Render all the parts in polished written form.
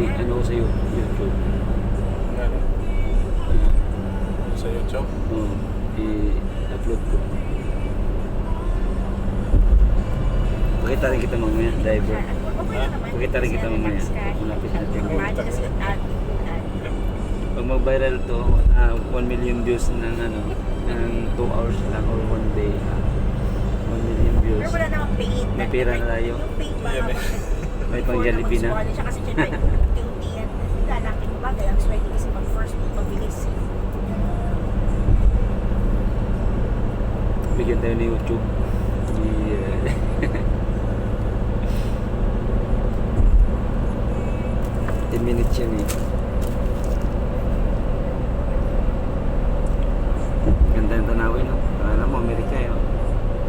ano sa YouTube. Ano? Sa YouTube? Oo, i-upload ko. Pakita rin kita mamaya, driver. Pakita rin kita mamaya. Malapit na ito. Pag mag-viral to, 1 million views ng ano, ng 2 hours lang or 1 day. 1 million views. Pero wala namang paid. May pera na tayo. Yung paid ba? Yan eh. May pang Jollibee na. Siya kasi syempre, unti-unti yan. Lalaking bagay. Ang swerte kasi pag first, mabilis. Bigyan tayo ni YouTube. Yeah. Minutes yan eh. Ganda yung tanawin, no? Alam mo, Amerika yun.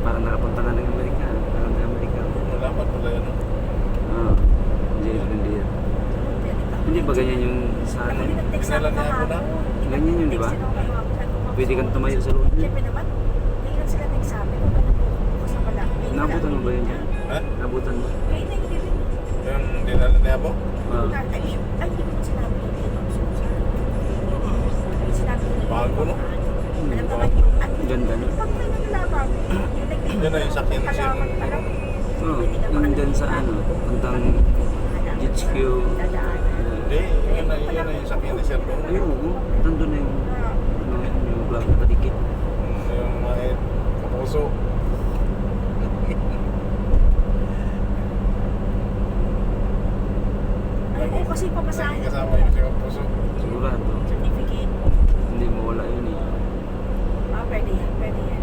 Parang nakapunta na ng Amerika. Parang ng Amerika. Malaman pala yun. Oo. Hindi yan. Hindi ba ganyan yung sa atin? Pinala niya ako na. Ganyan yun, di ba? Pwede kang tumayo sa loob. Siyempre naman, ngayon sila nagsabi kung ano sa pala. Nabutan mo ba yun dyan? Ha? Nabutan mo? Ngayon na hindi rin. Yung dinala niya po? Ay, hindi ko sinabi yun. Sinabi ko na Bago, no? Alam naman yung Ganda, no? pag may naglaban, Yun na yung sakyan na siya. Oo. Yung dyan sa ano, puntang GHQ. Hindi, yun na yung sakyan ni Sir doon. Ay, oo. Nandun na yung, ano, yung vlog na kadikit. Yung mga kapuso. Ay, oo, kasi pamasahin. Kasama yung si kapuso. Sigurado. Certificate. Hindi mawala yun eh. Pwede yan, pwede yan.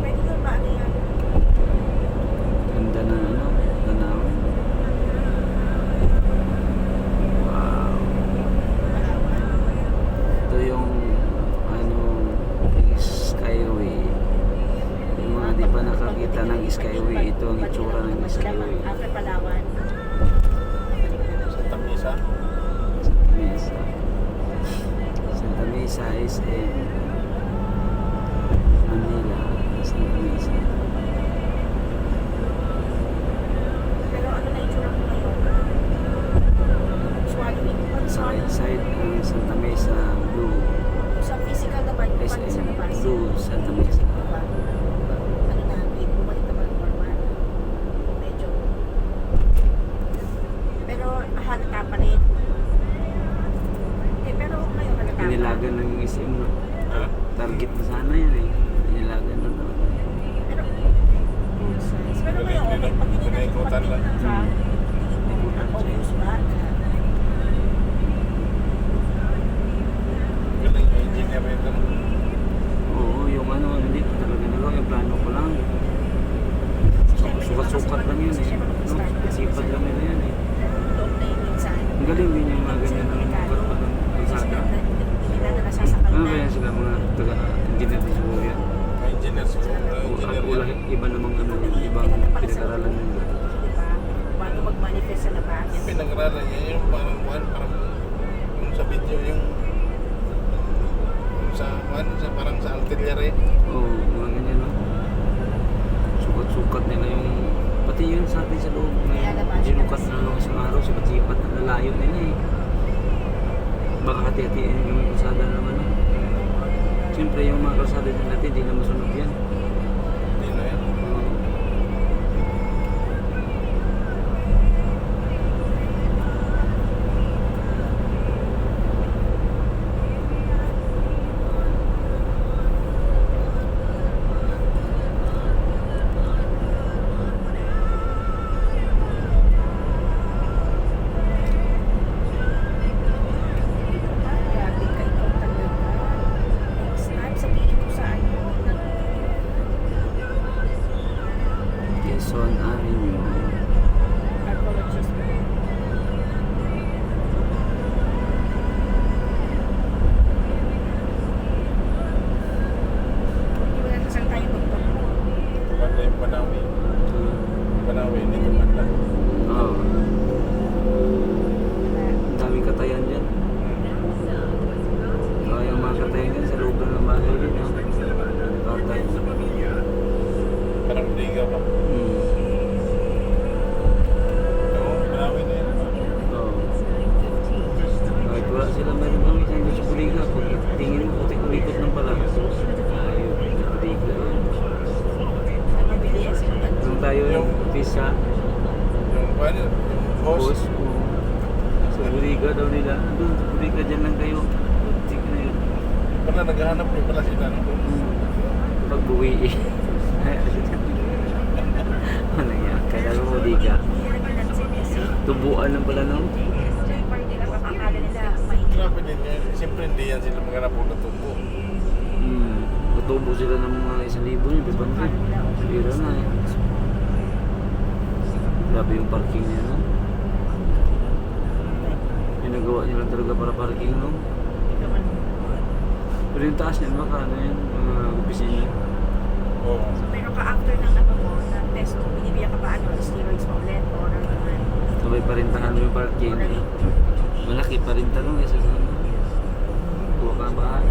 Pwede yun ba, ano yan? Ganda na ano, tanawin. Wow. Ito yung ano, yung Skyway. Yung mga di pa nakakita ng Skyway, ito ang itsura ng Skyway. After Palawan. Sa Tamisa. Santa Mesa. Santa Mesa is in Manila. Santa Mesa. Pero ano na itsura ko ngayon? Swallowing. Side ang Santa Mesa Blue. Sa physical naman, yung SM sa labas. Blue Santa Mesa. Diba? Ano na, bumalik naman normal. Medyo. Pero halata pa rin. Pero ngayon halata pa. Inilagan ng SM, no? Ha? Target na sana yan eh. Inilagan na to. Pero, pero ngayon, okay, pag hindi natin Pinaikutan lang. sa ikutan, obvious ba? Galing yung engineer ito. Oo, yung ano, hindi ko talaga nagawa. Yung plano ko lang. Sukat-sukat lang yun eh. No? Sipat lang nila yan eh. Doon na yung minsan. Ang galing din yung mga ganyan ng magkaroon pa ng kalsada. Hindi na nasasakal Ano na. ba yan sila mga taga-engineer din siguro yan? Mga engineer siguro. At wala iba namang ano, ibang pinag-aralan nila. Diba? Bago mag-manifest sa labas. Yung pinag-aralan niya yung parang yung sa video yung sa parang sa artillery. Oo, mga ganyan no. Sukat-sukat nila yung pati yun sa atin sa loob na sinukat na lang isang araw, sipat-sipat na lalayo nila eh. Baka hati-hatiin yung kalsada naman no. Siyempre yung mga kalsada din natin, hindi na masunod yan. Hindi na yan. Grabe ka ikaw talaga. Next time, sabihin mo sa ano. Quezon Avenue. Apologies mo. Hindi mo na saan tayo doktor mo. Banda yung Banawi. Banawi, dito banda. Oo. Ang daming katayan dyan. Yung mga katayan dyan sa loob ng bahay din. No? Patay. Parang liga pa. Hmm. Host? Sa Buriga daw nila. Doon sa Buriga, dyan lang kayo. Sige na yun. Pala naghahanap din pala sila ng Pagbuwi eh. Ano yan? Kailangan mo Buriga. Tubuan lang pala no? Grabe din yan. Siyempre hindi yan sila maghanap po na tubo. Tutubo sila ng mga 1,000 yun. Bira na eh. Grabe yung parking niya no? Ginagawa niya lang talaga para parking no? Pero yung taas niyan baka ano yan? Mga opisina. Oo. So, meron ka after ng ano mo, ng test mo, binibigyan ka pa ano, steroids mo ulit, or Sabay pa rin tahan mo yung parking. Malaki pa rin tanong eh sa sana. Kuha ka bahay.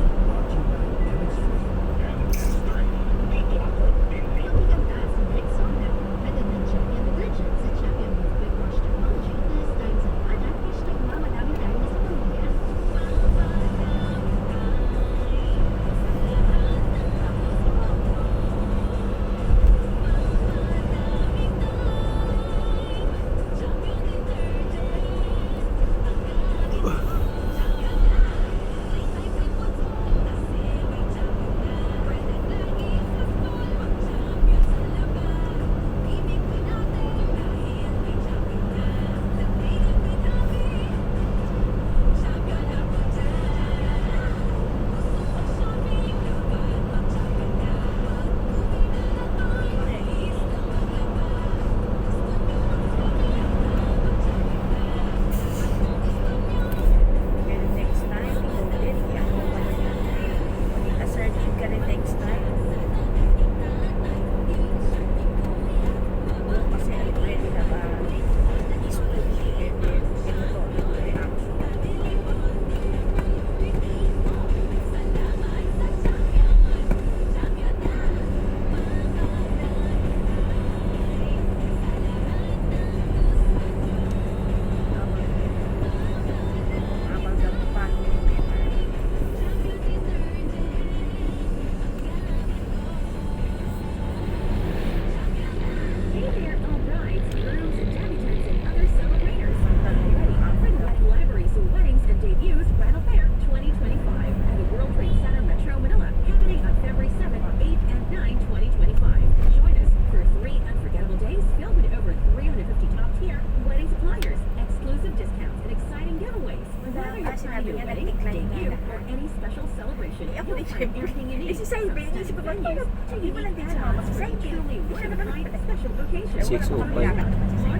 Hindi mo lang din sa mama. Sa inyo. Siya naman ang special occasion. 6:05.